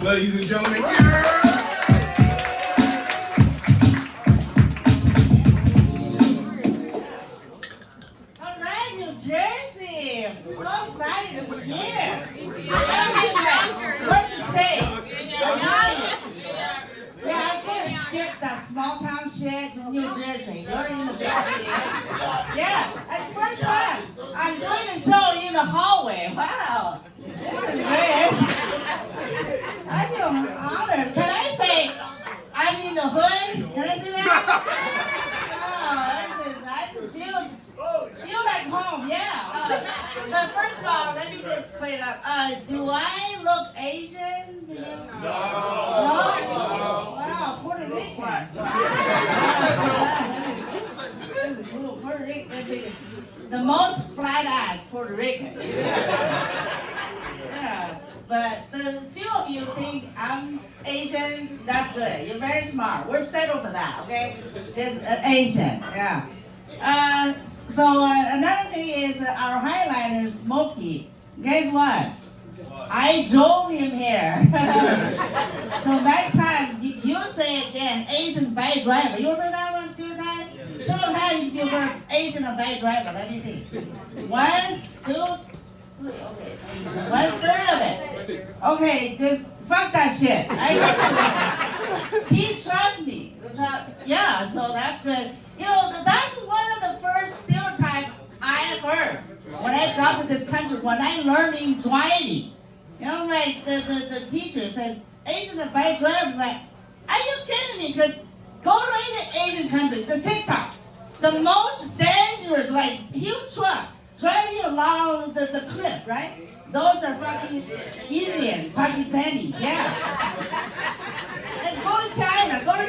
ladies and gentlemen. All right, New Jersey. I'm so excited to be here. Where's the state? Yeah, I can't skip that small town shit to New Jersey. You're in the big city. Yeah, and first time I'm doing a show in the hallway. Wow, this is great. I feel honored. Can I say I'm in the hood? Can I say that? Oh, this is I feel like home. Yeah. But first of all, let me just clear it up. Do I look Asian to you? No. Wow, Puerto Rican. Puerto Rican. The most flat eyes Puerto Rican. Yeah. But the few of you think I'm Asian, that's good. You're very smart. We're settled for that, okay? Just Asian, yeah. So another thing is our highlighter, Smokey. Guess what? I drove him here. So next time, if you say again, Asian bad driver. You heard that one stereotype? Show of hands if you heard Asian or bad driver. Let me think. 1, 2, 3. Okay. 1/3 of it. Okay, just fuck that shit. He trusts me. Yeah, so that's good. You know, that's one of the first stereotypes I have heard when I got to this country, when I learning driving. You know, like the teacher said, Asian are bad drivers. Like, are you kidding me? Because go to any Asian country, the TikTok, the most dangerous, like huge truck driving along the cliff, right? Those are fucking Indians, Pakistanis, yeah. And go to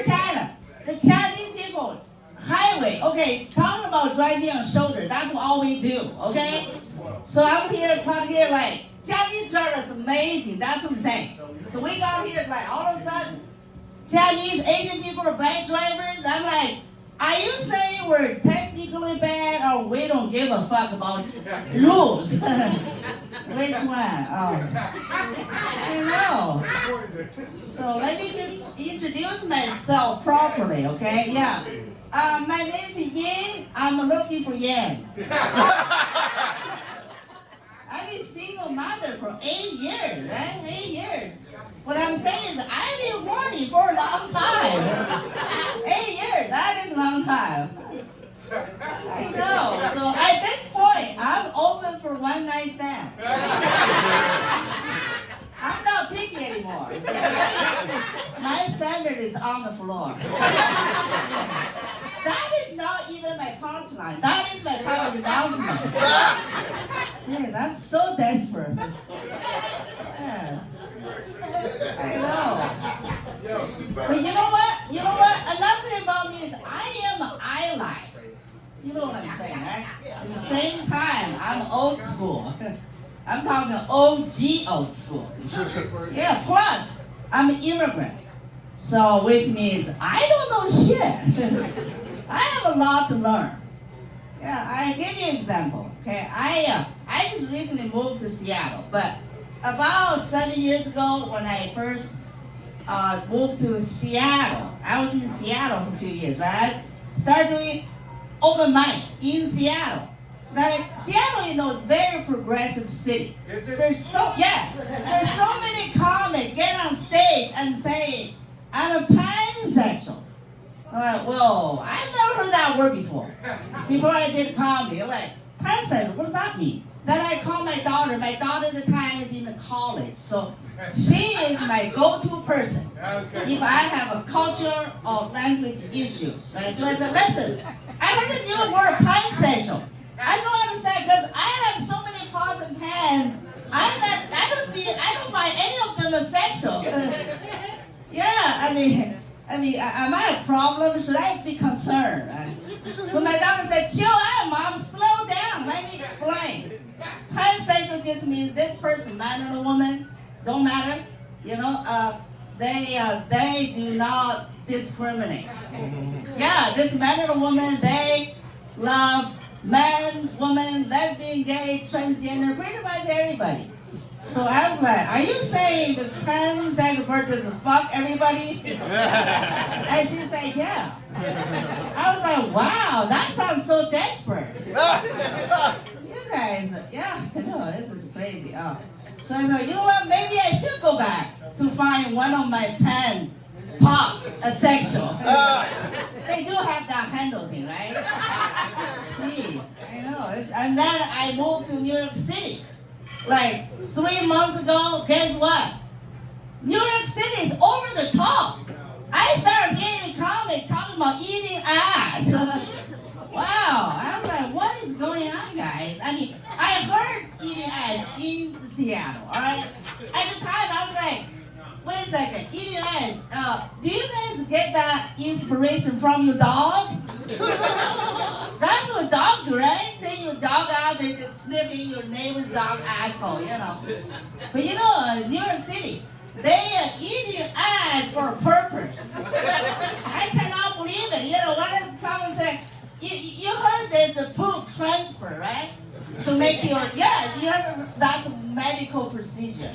China. The Chinese people, highway, okay, talking about driving on shoulder, that's all we do, okay? So I'm here, come here, like, Chinese drivers amazing, that's what I'm saying. So we got here, like, all of a sudden, Chinese, Asian people are bad drivers. I'm like, are you saying we're technically bad or we don't give a fuck about rules? Which one? Oh. I know. So let me just introduce myself properly, okay? Yeah. My name's Yin. I'm looking for Yan. I've been single mother for 8 years, right? 8 years. What I'm saying is I've been horny for a long time. 8 years, that is a long time. I know. So at this point, I'm open for one night stand. I'm not picky anymore. My standard is on the floor. That is not even my punchline. That is my public announcement. Serious, I'm so desperate. Yeah. I know. But you know what? Another thing about me is I am an eye. You know what I'm saying, right? At the same time, I'm old school. I'm talking OG old school. Yeah, plus, I'm an immigrant. So, which means I don't know shit. I have a lot to learn. Yeah, I give you an example. Okay, I just recently moved to Seattle, but about 7 years ago, when I first moved to Seattle, I was in Seattle for a few years, right? Started doing open mic in Seattle. Like Seattle, you know, is a very progressive city. There's so many comics get on stage and say, I'm a pansexual. I'm like, whoa, I never heard that word before. Before I did comedy, I'm like, pansexual, what does that mean? Then I called my daughter. My daughter at the time is in the college, so she is my go-to person if I have a culture or language issues. Right? So I said, listen, I heard the new word pansexual. I don't understand because I have so many pots and pans. I don't find any of them are sexual. Yeah, I mean, am I a problem? Should I be concerned? So my daughter said, chill out, Mom, slow down, let me explain. Pansexual just means this person, man or woman, don't matter. You know, they do not discriminate. Yeah, this man or woman, they love man, woman, lesbian, gay, transgender, pretty much everybody. So I was like, are you saying the Penn Sacred Birthdays fuck everybody? And she said, yeah. I was like, wow, that sounds so desperate. You guys, yeah, no, this is crazy. Oh. So I thought, you know what, maybe I should go back to find one of my pen pops asexual. They do have that handle thing, right? Jeez, I know. And then I moved to New York City. Like 3 months ago, guess what? New York City is over the top. I started hearing comics talking about eating ass. Wow, I was like, what is going on, guys? I mean, I heard eating ass in Seattle, all right? At the time, I was like, wait a second, eating ass, do you guys get that inspiration from your dog? That's what dogs do, right? Take your dog out, they just sniffing your neighbor's dog asshole, you know. But you know, New York City, they are eating ass for a purpose. I cannot believe it. You know, one of the comments said, you heard there's a poop transfer, right? To make your, yeah, you have, that's a medical procedure.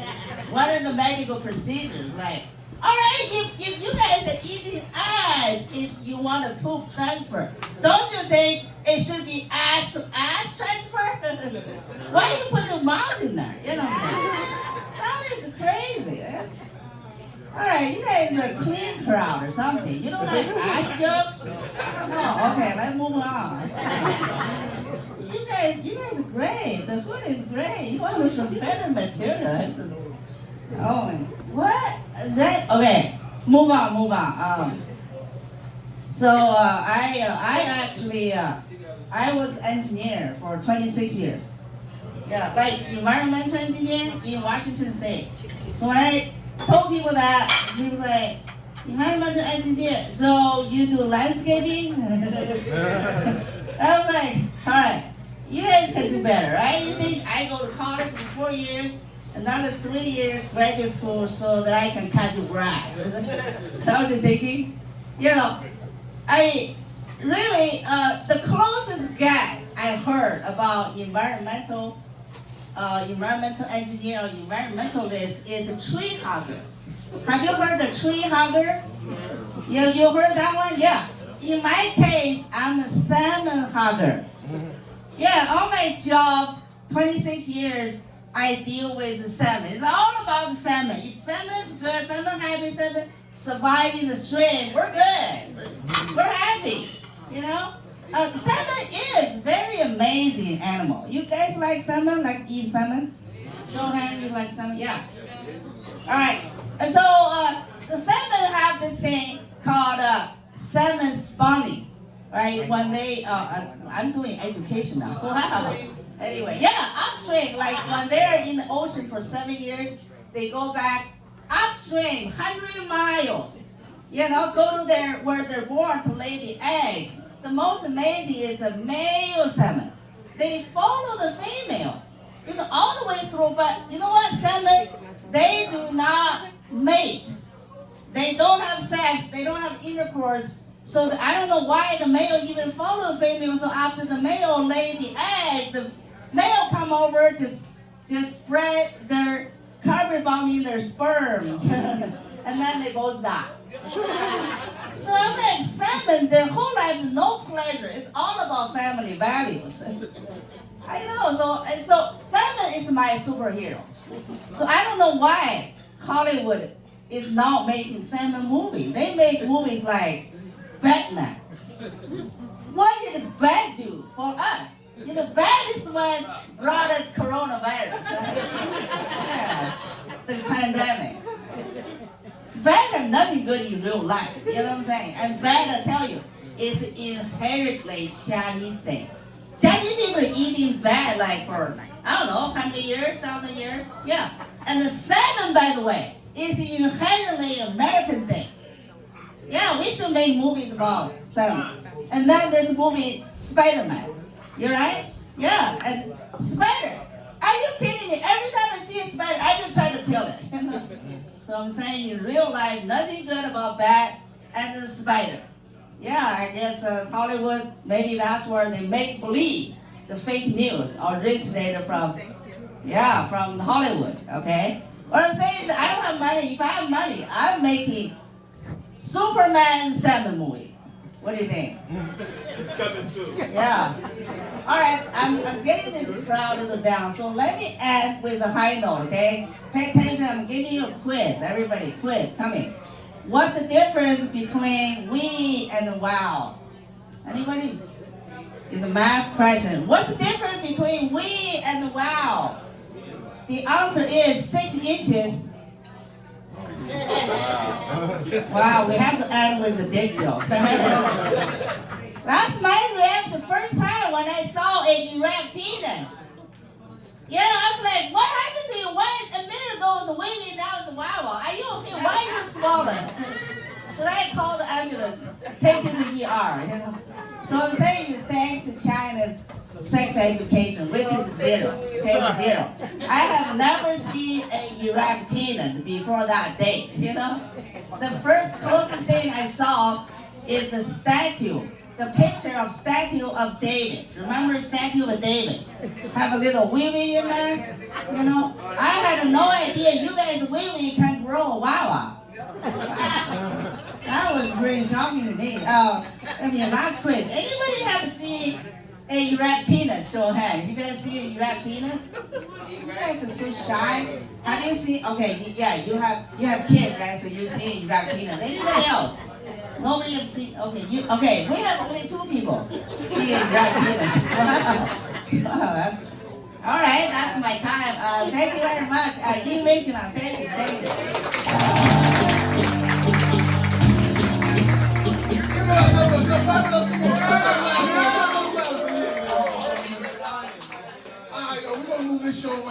One of the medical procedures, like, all right, if you guys are eating ass, if you want a poop transfer, don't you think it should be ass to ass transfer? Why do you put the mouth in there? You know what I'm saying? That is crazy. That's, all right, you guys are a clean crowd or something. You don't like ass jokes? No, okay, let's move on. You guys are great. The food is great. You want some better material. Oh, what? Okay, move on. So I actually I was engineer for 26 years. Yeah, like environmental engineer in Washington State. So when I told people that, people say, environmental engineer, so you do landscaping? I was like, all right, you guys can do better, right? You think I go to college for 4 years, another 3 years graduate school so that I can cut your grass. So I was just thinking, you know, I really, the closest guess I heard about environmental engineer or environmentalist is a tree hugger. Have you heard the tree hugger? You heard that one? Yeah. In my case, I'm a salmon hugger. Yeah, all my jobs, 26 years, I deal with the salmon. It's all about the salmon. If salmon's good, salmon happy, salmon survive in the stream, we're good. We're happy, you know? Salmon is very amazing animal. You guys like salmon? Like eat salmon? Show hand, you like salmon? Yeah. All right. So the salmon have this thing called salmon spawning, right? When they, I'm doing education now. Wow. Anyway, yeah, upstream, like when they're in the ocean for 7 years, they go back upstream, 100 miles, you know, go to where they're born to lay the eggs. The most amazing is a male salmon. They follow the female, you know, all the way through, but you know what, salmon, they do not mate. They don't have sex, they don't have intercourse, so I don't know why the male even follow the female, so after the male lay the egg, the male come over to just spread their carbon bomb in their sperms, and then they both die. So I'm like, salmon, their whole life is no pleasure. It's all about family values. I know, so salmon is my superhero. So I don't know why Hollywood is not making salmon movies. They make movies like Batman. What did Bat do for us? You know, Bat is the one brought us coronavirus, right? Yeah, the pandemic. Bat have nothing good in real life, you know what I'm saying? And Bat, I tell you, is inherently Chinese thing. Chinese people are eating bat like for, I don't know, 100 years, 1,000 years. Yeah. And the salmon, by the way, is inherently American thing. Yeah, we should make movies about salmon. And then there's a movie, Spider-Man. You right? Yeah, and spider. Are you kidding me? Every time I see a spider, I just try to kill it. So I'm saying in real life, nothing good about bat and the spider. Yeah, I guess Hollywood, maybe that's where they make believe the fake news originated from. Yeah, from Hollywood, okay? What I'm saying is I don't have money. If I have money, I'm making Superman 7 movie. What do you think? It's coming soon. Yeah. All right, I'm getting this crowd a little down, so let me end with a high note, okay? Pay attention, I'm giving you a quiz. Everybody, quiz, come in. What's the difference between we and wow? Anybody? It's a math question. What's the difference between we and wow? The answer is 6 inches. Wow, we have to end with a dick joke. That's my reaction first time when I saw a erect penis. Yeah, I was like, what happened to you? Why a minute ago was a wavy, now it's a wow. Are you okay? Why are you swollen? Should I call the ambulance? Take you to ER, you know? So I'm saying is thanks to China's sex education, which is zero. Okay, zero. I have never seen a erect penis before that date, you know? The first closest thing I saw is the statue, the picture of statue of David. Remember statue of David? Have a little wee-wee in there, you know? I had no idea you guys wee-wee can grow a wawa. That was pretty shocking to me. Last quiz. Anybody have seen a erect penis? Show of hand. You guys see an erect penis? You guys are so shy. Have you seen? Okay, yeah, you have kids, right? So you see erect penis. Anybody else? Nobody have seen. Okay, we have only 2 people see erect penis. Oh, that's all right. That's my time. Thank you very much. You make it on. Thank you. Alright, we're gonna move this show right